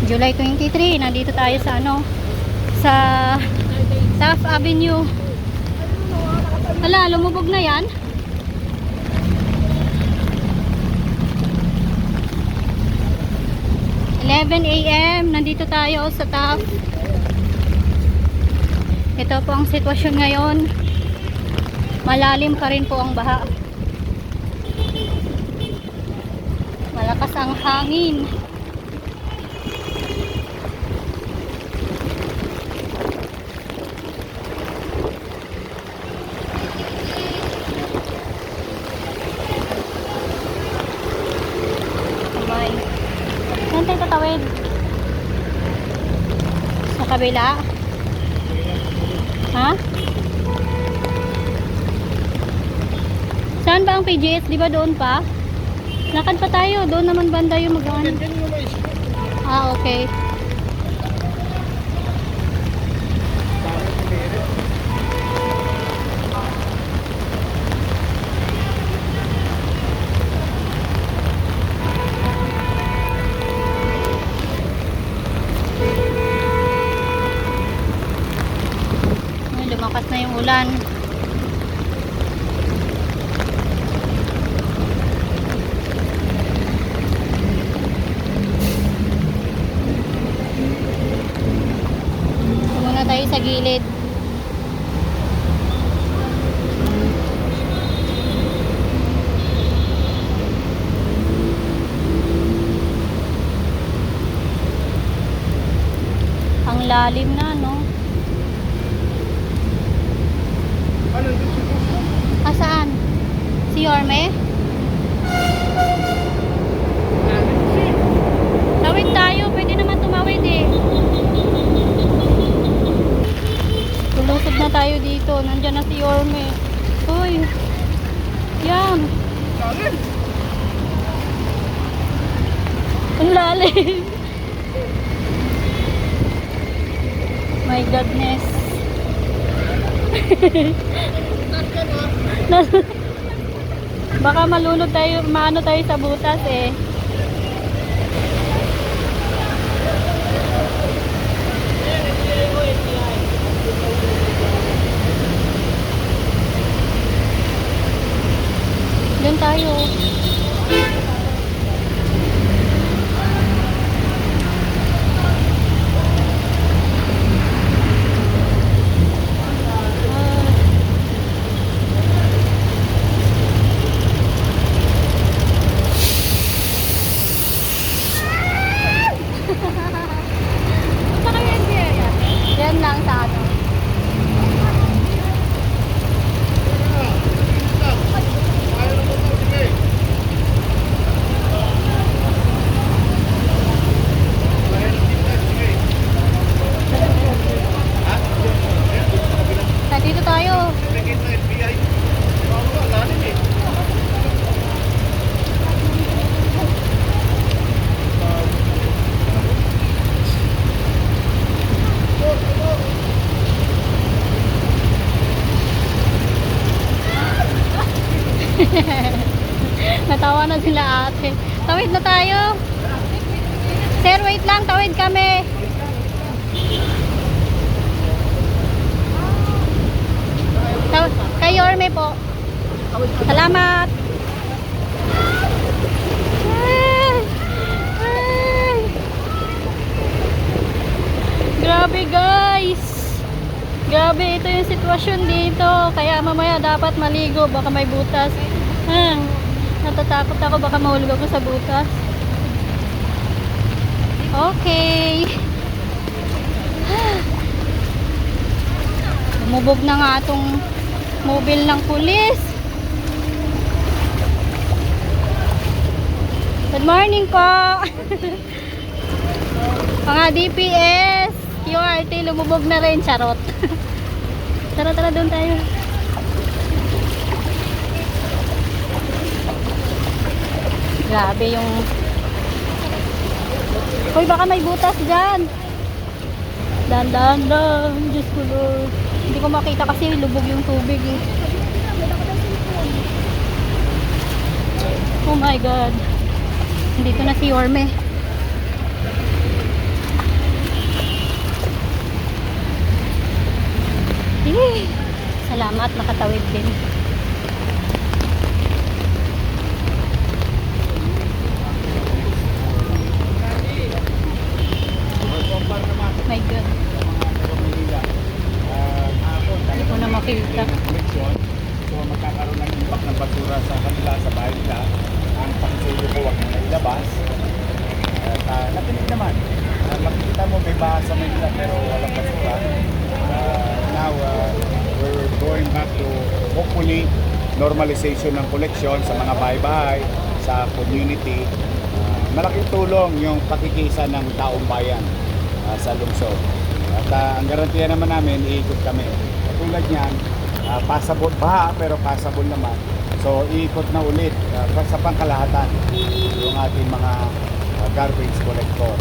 July 23, nandito tayo sa ano, sa Taft Avenue. Hala, lumubog na yan. AM, nandito tayo sa Taft. Ito po ang sitwasyon ngayon. Malalim pa rin po ang baha. Malakas ang hangin. Saan tayo tatawid? Sa kabila? Ha? Saan ba ang PGS? Di ba doon pa? Lakad pa tayo. Doon naman banda yung mag-ano. Ah, okay. Ay, lumakas na yung ulan. Muna tayo sa gilid. Ang lalim na, no? Saan? Si Yorme? Tawid tayo. Pwede naman tumawid eh. Tulusog na tayo dito. Nandyan na si Yorme. Uy. Yan. Ang lalim. My goodness. Baka malunod tayo, maano tayo sa butas eh. Diyan tayo. Yan lang sa ano. Nandito tayo. Natawa na sila ate. Tawid na tayo. Sir, wait lang. Tawid kami. Kay Yorme po. Salamat. Grabe guys. Grabe, ito yung sitwasyon dito. Kaya mamaya dapat maligo. Baka may butas. Natatakot ako. Baka mahulog ako sa butas. Okay. Umubog na nga itong mobile ng pulis. Good morning po. Mga DPS, QRT, lumubog na rin. Charot. Tara, doon tayo. Grabe yung... Hoy, baka may butas dyan. Dan. Diyos ko Lord. Hindi ko makita kasi lubog yung tubig eh. Oh my God. Dito na si Yorme. tama at makatawid din. My God. Hindi ko na makita. So magkakaroon ng impact ng basura sa kanila, sa bahay nila. Ang pangsuyo ko huwag na ilabas. At napinig naman. Makikita mo may baha sa Manila pero walang basura. Now we're going back to hopefully normalization ng collection sa mga bahay-bahay, sa community. Malaking tulong yung pakikisa ng taong bayan sa lungsod. At ang garantiya naman namin, iikot kami. Katulad niyan, passable, baha pero passable naman. So iikot na ulit sa pangkalahatan yung ating mga garbage collector.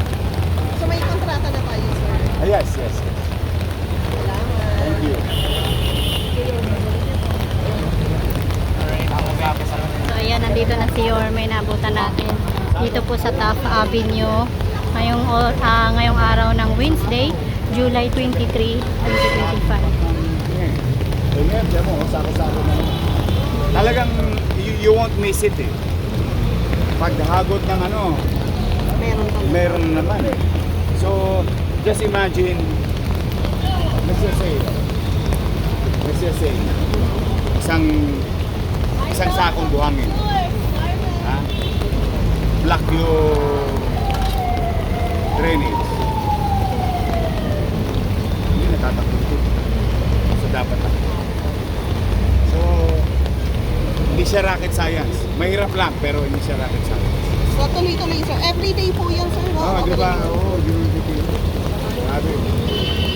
So may kontrata na tayo, sir? Yes, yes, yes. Salamat. Thank you. So ayan, nandito na si Yorme, nabutan natin dito po sa Taft Avenue ngayong araw ng Wednesday, July 23, 2025. Diyan mo, sako-sako na naman. Talagang you won't miss it eh. Paghagot ng ano, meron naman eh. So, just imagine, let's just say, isang sakong buhangin. Ha? Block yung drainage. Hindi natatakot ito. So, dapat na. So, hindi siya rocket science. Mahirap lang, pero hindi siya rocket science. So tuloy-tuloy, sir. Everyday po yan, sir. Oh, di ba? Oo, sabi.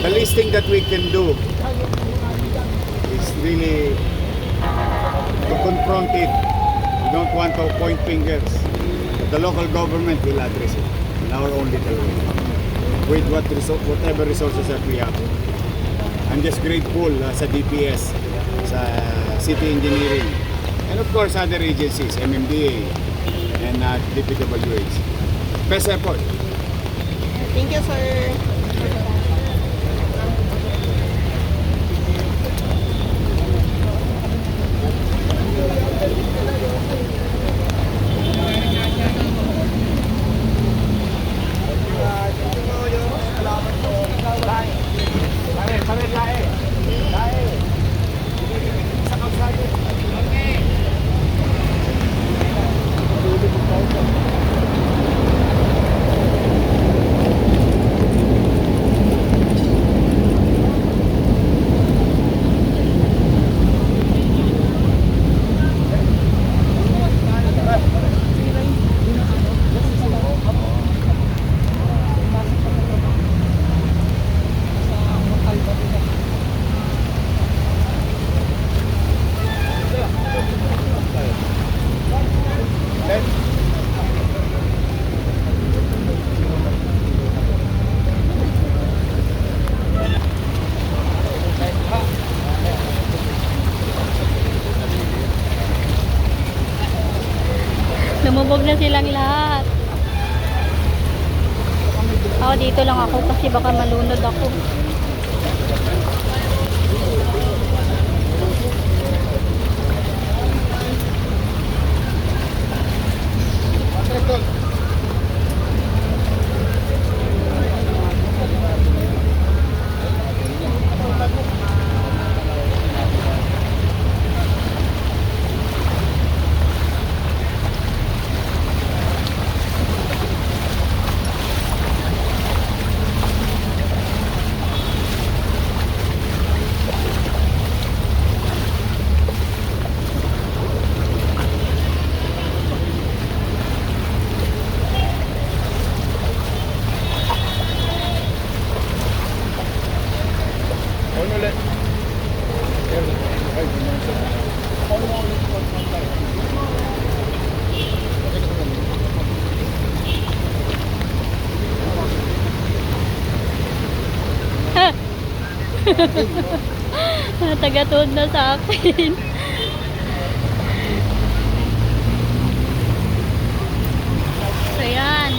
The least thing that we can do is really to confront it. We don't want to point fingers. But the local government will address it in our own little way. With whatever resources that we have. I'm just grateful sa DPS, sa City Engineering, and of course other agencies, MMDA, and DPWH. Best effort. Thank you, sir. Lumubog na silang lahat. Ako dito lang ako kasi baka malunod ako. Tagatod na sa akin. So yan,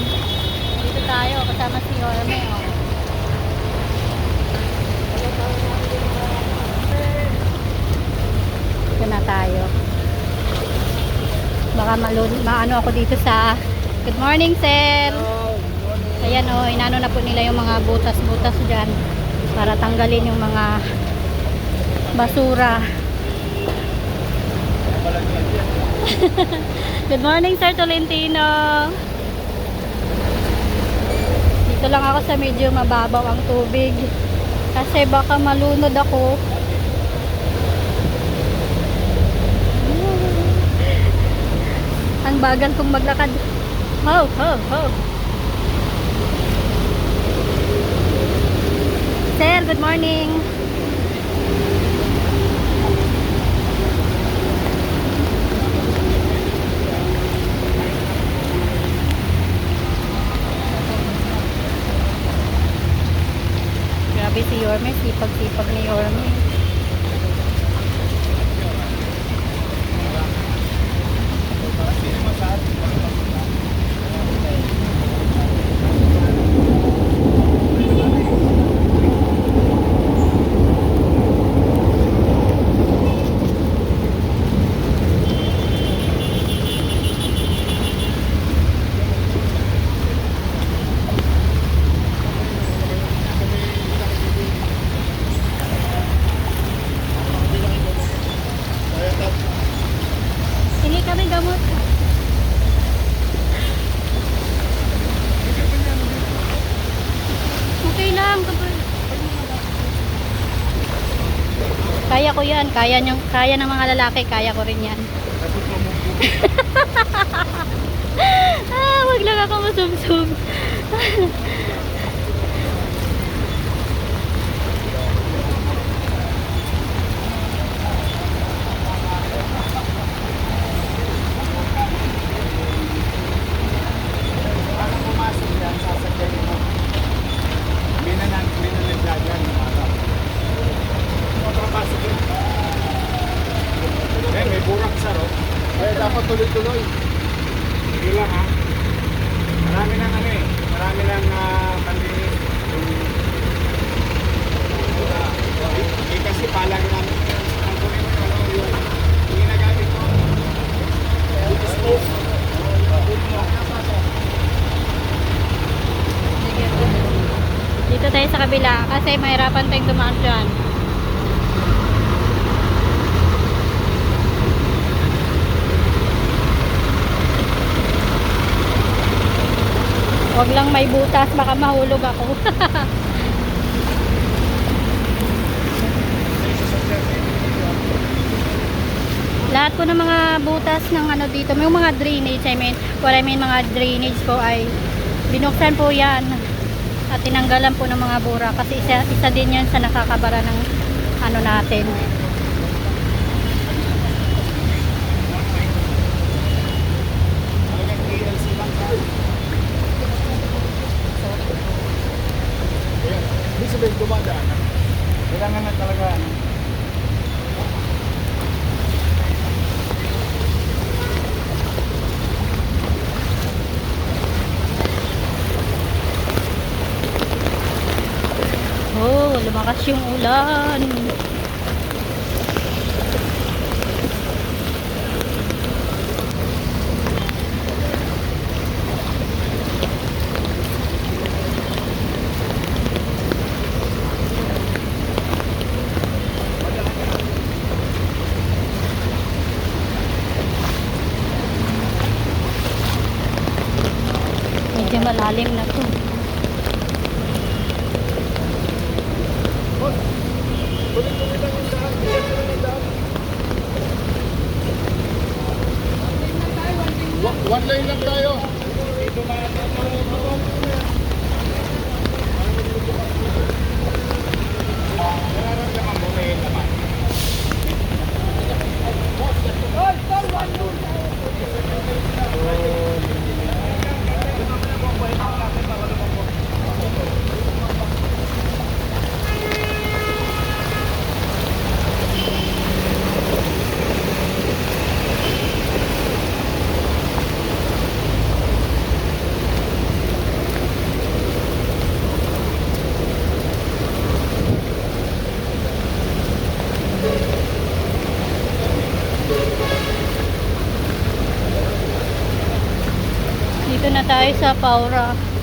dito tayo kasama si Yorme. maano ako dito sa good morning sir. Ayan o, inano na po nila yung mga butas-butas dyan para tanggalin yung mga basura. Good morning Sir Tolentino. Dito lang ako sa medyo mababaw ang tubig kasi baka malunod ako. Ang bagal kong maglakad. Ho, ho, ho. Sir, good morning. Grabe si Yorme, sipag-sipag ni Yorme. Hingi kami gamot. Okay lang. Kaya ko yan. Kaya ng mga lalaki. Kaya ko rin yan. Wag lang ako masubsob. Para pumasok yan, sasakyan mo. Minanan dyan yung araw. Papasok yan. Eh, may burak sa ro. Eh, dapat tuloy-tuloy. Hindi lang ha. Marami ng ano eh. Marami ng pandinis. Eh, kasi palagi namin yun. Ang kunin mo yung ginagamit ko. Stove. Dito tayo sa kabila kasi mahirapan tayong dumaan dyan. Huwag lang may butas, baka mahulog ako. Lahat po ng mga butas ng ano dito, may mga drainage, what I mean mga drainage po ay binuksan po yan at tinanggalan po ng mga bura kasi isa din yan sa nakakabara ng ano natin. Hindi sabihin dumadaan. Kailangan na talaga. Oh, lumakas yung ulan. Medyo malalim na to. Tuloy-tuloy Dito na tayo sa Paura.